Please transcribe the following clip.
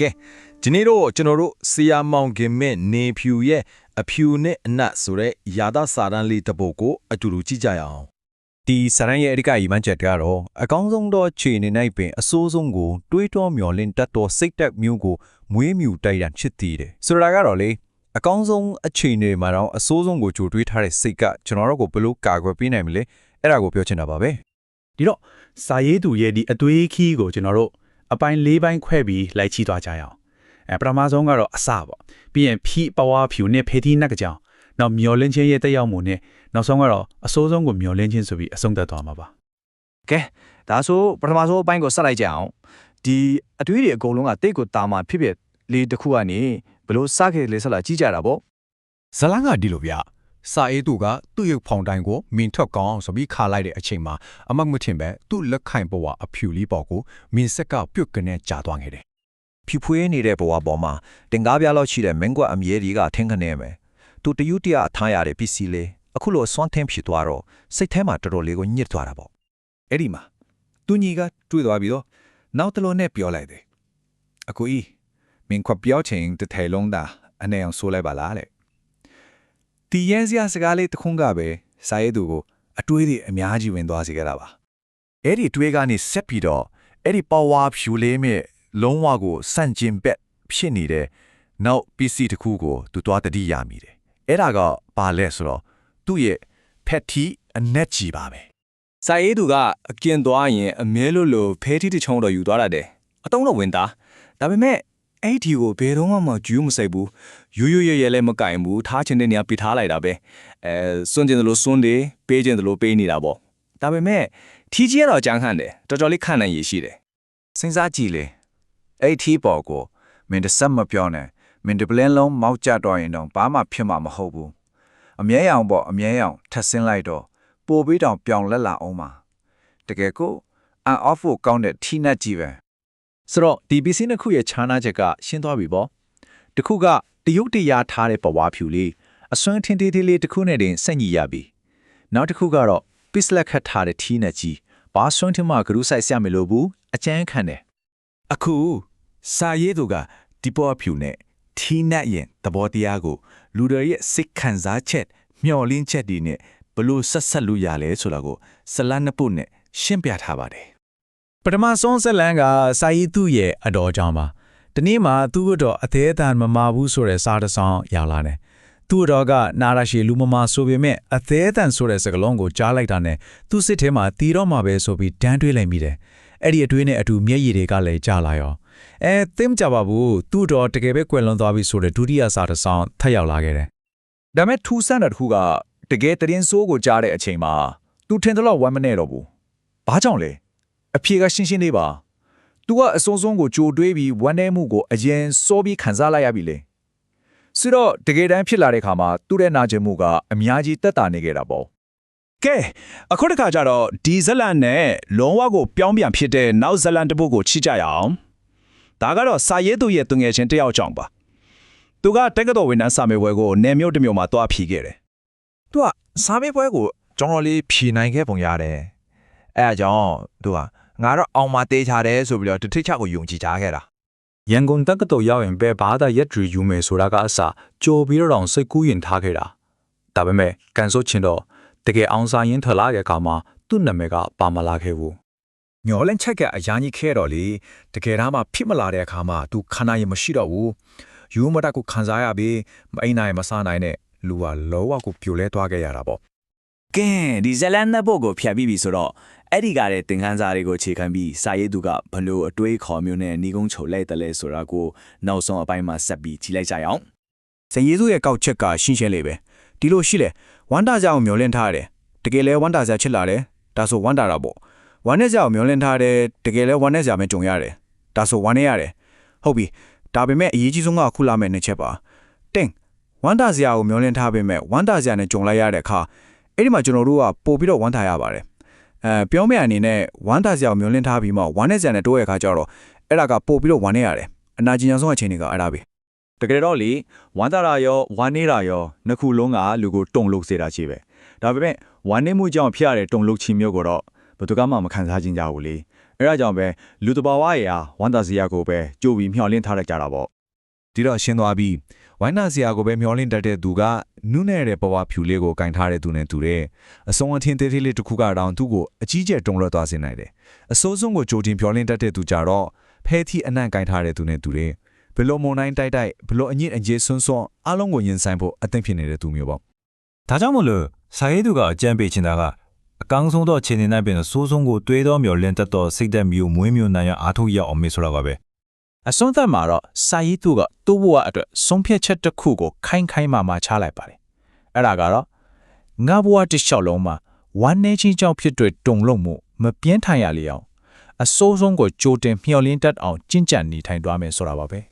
ကဲဒီနေ့တော့ကျွန်တော်တို့ဆီယာမောင်ခင်မဲ့နေဖြူရဲ့အဖြူနဲ့အနတ်ဆိုတဲ့ယာဒစာတန်းလေးတစ်ပုဒ်ကိုအတူတူကြည့်ကြရအောင်ဒီစာရန်ရဲ့အဓိကရည်မှန်းချက်ကတော့အကောင်းဆုံးသောခြေနေနိုင်ပင်အစိုးဆုံးကိုတွေးတောမျောလင့်တတ်သောစိတ်တက်မျိုးကိုမွေးမြူတိုက်ရန်ဖြစ်တည်တယ်ဆိုတာကတော့လေအကောင်းဆုံးအခြေအနေမှာတော့အစိုးဆုံးကိုကြိုတွေးထားတဲ့စိတ်ကကျွန်တော်တို့ကိုဘလို့ကာကွယ်ပေးနိုင်မလဲအဲ့ဒါကိုပြောချင်တာပါပဲဒီတော့စာရေးသူရဲ့ဒီအသွေးခီးကိုကျွန်တော်တို့အပိုင်း၄ပိုင်းခွဲပြီးလိုက်ချီသွားကြရအောင်ပထမဆုံးကတော့အစပေါ့ပြီးရင်ဖြီးပဝါဖြူနဲ့ဖေးတီးနက်ကကြောင်နောက်မျောလင်းချင်းရဲ့တက်ရောက်မှုနဲ့နောက်ဆုံးကတော့အစိုးဆုံးကိုမျောလင်းချင်းဆိုပြီးအဆုံးသတ်သွားမှာပါကဲဒါဆိုပထမဆုံးအပိုင်းကိုဆက်လိုက်ကြအောင်ဒီအတွေးတွေအကုန်လုံးကတိတ်ကိုတာမှာဖြစ်ဖြစ်လေးတစ်ခုကနေဘလို့စခဲ့လေဆက်လာကြည့်ကြတာပေါ့ဇလန်းကဒီလိုဗျစာအေးသူကသူ့ရုပ်ဖောင်တိုင်ကိုမင်ထွက်ကောင်းဆိုပြီးခါလိုက်တဲ့အချိန်မှာအမတ်မထင်ပဲသူ့လက်ခိုင်ဘဝအဖြူလေးပေါ်ကိုမင်ဆက်ကပြုတ်ကနေကြာသွားခဲ့တယ်ဖြူဖွေးနေတဲ့ဘဝပေါ်မှာတင်ကားပြားလောက်ရှိတဲ့မင်းကွက်အမြဲကြီးကထင်းခနေမယ်သူတယူတရအထားရတဲ့ပစ္စည်းလေးအခုလိုစွမ်းထင်းဖြစ်သွားတော့စိတ်ထဲမှာတော်တော်လေးကိုညစ်သွားတာပေါ့အဲ့ဒီမှာသူညီကတွေးသွားပြီးတော့နောက်တလုံးနဲ့ပြောလိုက်တယ်အကူကြီးမင်းခွပြောချင်းတစ်ထိုင်လုံးသားအနေအောင်ဆိုလိုက်ပါလားလေဒီရန်စရာစကားလေးတစ်ခုကပဲစာရေးသူကိုအတွေးတွေအများကြီးဝင်သွားစေခဲ့တာပါအဲ့ဒီတွေးကနေဆက်ပြီးတော့အဲ့ဒီပေါ်ဝါဖြူလေးမြလုံးဝကိုစန့်ကျင်ဘက်ဖြစ်နေတဲ့နောက်ပစ္စည်းတစ်ခုကိုသူသွားတတိရမိတယ်အဲ့ဒါကဘာလဲဆိုတော့သူ့ရဲ့ဖက်တီအနက်ကြီးပါပဲစာရေးသူကအကျဉ်သွားရင်အမဲလို့ဖဲတီတစ်ချုံတော့ယူသွားတယ်အတုံးတော့ဝင်သားဒါပေမဲ့အဲ့ဒီကိုဘယ်တော့မှကျူးမစိတ်ဘူးရိုးရိုးရဲရဲလည်းမကင်ဘူးထားချင်တဲ့နေရာပြထားလိုက်တာပဲစွန့်ကျင်တယ်လို့စွန့်တယ်ပေးကျင်တယ်လို့ပေးနေတာပေါ့ဒါပေမဲ့ထီးကြီးကတော့ကြမ်းခန့်တယ်တော်တော်လေးခန့်နိုင်ရရှိတယ်စဉ်းစားကြည့်လေအဲ့ဒီပေါ်ကိုမင်းတဆက်မပြောနဲ့မင်းဒီပလန်လုံးမောက်ကြတော့ရင်တော့ဘာမှဖြစ်မှာမဟုတ်ဘူးအမြဲအောင်ပေါ့အမြဲအောင်ထပ်ဆင်းလိုက်တော့ပို့ပြီးတောင်ပြောင်းလက်လာအောင်ပါတကယ်ကိုအန်အော့ဖို့ကောင်းတဲ့ထီနက်ကြီးပဲဆိုတော့ဒီပစ္စည်းနှစ်ခုရဲ့ခြားနာချက်ကရှင်းသွားပြီပေါ့တစ်ခုကတရုတ်တရားထားတဲ့ပဝါဖြူလေးအစွမ်းထင်းသေးသေးလေးတစ်ခုနဲ့တင်ဆက်ညီရပြီနောက်တစ်ခုကတော့ပစ္စလက်ခတ်ထားတဲ့ထီနက်ကြီးဘာစွမ်းထင်းမှဂရုစိုက်ရမယ်လို့ဘူးအကျန်းခံတယ်အခုစာရေးသူကဒီပေါ်ဖြူနဲ့ထီနက်ရင်သဘောတရားကိုလူတွေရဲ့စိတ်ခံစားချက်မျှော်လင့်ချက်တွေနဲ့ဘလို့ဆက်လို့ရလဲဆိုတာကိုဇလန်းနှစ်ပုတ်နဲ့ရှင်းပြထားပါတယ်ပထမဆုံးဇလန်းကစာရေးသူရဲ့အတော်ကြောင့်ပါဒီနေ့မှာသူ့တော့အသေးအတန်မမာဘူးဆိုတဲ့စာတစ်စောင်ရောက်လာတယ်သူ့တော့ကနာရရှိလူမမာဆိုပေမဲ့အသေးအတန်ဆိုတဲ့စကားလုံးကိုကြားလိုက်တာနဲ့သူ့စစ်ထဲမှာတီတော့မှာပဲဆိုပြီးတန်းတွေးလိုက်မိတယ်အဲ့ဒီအတွေးနဲ့အတူမျက်ရည်တွေကလည်းကျလာရောသိမကြပါဘူးသူ့တော့တကယ်ပဲကွယ်လွန်သွားပြီဆိုတဲ့ဒုတိယစာတစ်စောင်ထပ်ရောက်လာခဲ့တယ်ဒါမဲ့ထူးဆန်းတဲ့တစ်ခုကတကယ်တရင်ဆိုးကိုကြားတဲ့အချိန်မှာသူထင်တယ်လို့ဝမ်းမနေတော့ဘူးဘာကြောင့်လဲအဖြေကရှင်းရှင်းလေးပါသူကအစုံစုံကိုကြိုတွေးပြီးဝမ်းနေမှုကိုအရင်စောပြီးခံစားလိုက်ရပြီလေဆိုတော့တကယ်တမ်းဖြစ်လာတဲ့ခါမှာသူ့ရဲ့နာကျင်မှုကအများကြီးတက်တာနေခဲ့တာပေါ့ကဲအခုတစ်ခါကျတော့ဒီဇလန်နဲ့လုံးဝကိုပြောင်းပြန်ဖြစ်တဲ့နောက်ဇလန်တစ်ပုဒ်ကိုချိကြရအောင်ဒါကတော့စာရေးသူရဲ့သူငယ်ချင်းတယောက်ကြောင့်ပါသူကတက္ကသိုလ်ဝန်ထမ်းစာမေးပွဲကိုနယ်မြို့တစ်မြို့မှာတွားဖြေခဲ့တယ်သူကစာမေးပွဲကိုကျွန်တော်လေးဖြေနိုင်ခဲ့ပုံရတယ်အဲအကြောင်းသူကငါတော့အောင်မတေးချတယ်ဆိုပြီးတော့တထိတ်ချကိုယုံကြည်ကြခဲ့တာရန်ကုန်တက္ကသိုလ်ရောက်ရင်ပဲဘာသာရက်တွေယူမယ်ဆိုတာကအစကြိုပြီးတော့စိတ်ကူးရင်ထားခဲ့တာဒါပေမဲ့ကန်ဆိုချင်တော့တကယ်အောင်စာရင်ထလာတဲ့အခါမှာသူ့နာမည်ကပါမလာခဲ့ဘူးညော်လန့်ချက်ကအရာကြီးခဲတော့လေတကယ်တမ်းမှဖြစ်မလာတဲ့အခါမှာ तू ခန္ဓာရင်မရှိတော့ဘူးယူမတတ်ကိုခံစားရပြီးမအိမ်နိုင်မစားနိုင်တဲ့လူကလောဝကိုပြိုလဲသွားခဲ့ရတာပေါ့ကဲဒီဇလန်နှစ်ပုဒ်ကိုဖြတ်ပြီးပြီဆိုတော့အဲ့ဒီကတဲ့သင်ခန်းစာတွေကိုခြေခံပြီးစာရေးသူကဘလို့အတွေးခေါ်မျိုးနဲ့နှီးကုန်းချုပ်လိုက်တယ်လဲဆိုတာကိုနောက်ဆုံးအပိုင်းမှာဆက်ပြီးကြည့်လိုက်ကြရအောင်ဇယေစုရဲ့ကောက်ချက်ကရှင်းရှင်းလေးပဲဒီလိုရှိလေဝမ်းတာကြောင်မျောလင့်ထားတယ်တကယ်လဲဝမ်းတာစရာချစ်လာတယ်ဒါဆိုဝမ်းတာတာပေါ့ဝမ်းနဲ့စရာမျောလင့်ထားတယ်တကယ်လဲဝမ်းနဲ့စရာမကြုံရတယ်ဒါဆိုဝမ်းနဲ့ရတယ်ဟုတ်ပြီဒါပေမဲ့အရေးကြီးဆုံးကခုလာမဲ့နှစ်ချက်ပါတင်းဝမ်းတာစရာကိုမျောလင့်ထားပေမဲ့ဝမ်းတာစရာနဲ့ကြုံလိုက်ရတဲ့အခါအဲ့ဒီမှာကျွန်တော်တို့ကပို့ပြီးတော့ဝမ်းတာရပါတယ်ပြောမယ့်အနေနဲ့ဝမ်းတာစရာကိုမျောလင့်ထားပြီးမှဝမ်းနဲ့စရာနဲ့တိုးရခါကျတော့အဲ့ဒါကပို့ပြီးတော့ဝမ်းနဲ့ရတယ်အနာကျင်ရဆုံးအချိန်တွေကအဲ့ဒါပဲတကယ်တော့လေဝမ်းတာရာရောဝမ်းနေတာရောနှစ်ခုလုံးကလူကိုတုံလို့စေတာရှိပဲဒါပေမဲ့ဝမ်းနေမှုကြောင့်ဖြစ်ရတဲ့တုံလို့ချီမျိုးကိုတော့ဘယ်သူမှမခံစားခြင်းကြဘူးလေ အဲဒါကြောင့်ပဲလူတဘာဝရဲ့ဟာဝန်တာစရာကိုပဲကြိုပြီးမျှော်လင့်ထားရကြတာပေါ့ ဒီတော့ရှင်းသွားပြီးဝိုင်းနာစရာကိုပဲမျောလင့်တတ်တဲ့သူကနုနဲ့တဲ့ဘဝဖြူလေးကိုကင်ထားတဲ့သူနဲ့တူတယ်အစုံအထင်သေးသေးလေးတစ်ခုကတော့သူ့ကိုအကြီးကျယ်တုံ့လွှတ်သွားစေနိုင်တယ်အစိုးဆုံးကိုကြိုတင်မျောလင့်တတ်တဲ့သူကြတော့ဖဲသီးအနံ့ကင်ထားတဲ့သူနဲ့တူတယ်ဘယ်လိုမုန်တိုင်းတိုက်တိုက်ဘယ်လိုအညစ်အကြေးဆွန်းဆွန်းအလုံးကိုရင်ဆိုင်ဖို့အသင့်ဖြစ်နေတဲ့သူမျိုးပေါ့ ဒါကြောင့်မို့လို့စာရေးသူကအကြံပေးချင်တာကအကောင်းဆုံးသောခြေနေနိုင်ပြင်စိုးဆုံးကိုတွေးတော်မျောလင့်တတ်သောစိတ်သက်မျိုးမွေးမျိုးနိုင်ရအားထုတ်ရအောင်မေးဆိုတာပါပဲ အစွန်းသက်မှာတော့စာရေးသူကသူ့ဘဝအတွက်ဆုံးဖြတ်ချက်တစ်ခုကိုခိုင်ခိုင်မာမာချလိုက်ပါတယ်အဲ့ဒါကတော့ငါဘဝတစ်လျှောက်လုံးမှာဝမ်းနေချင်းကြောင့်ဖြစ်တဲ့တုံလုံးမှုမပြင်းထန်ရလေအောင်အစိုးဆုံးကိုကြိုတင်မျှော်လင့်တတ်အောင်ကျင့်ကြံနေထိုင်သွားမယ်ဆိုတာပါပဲ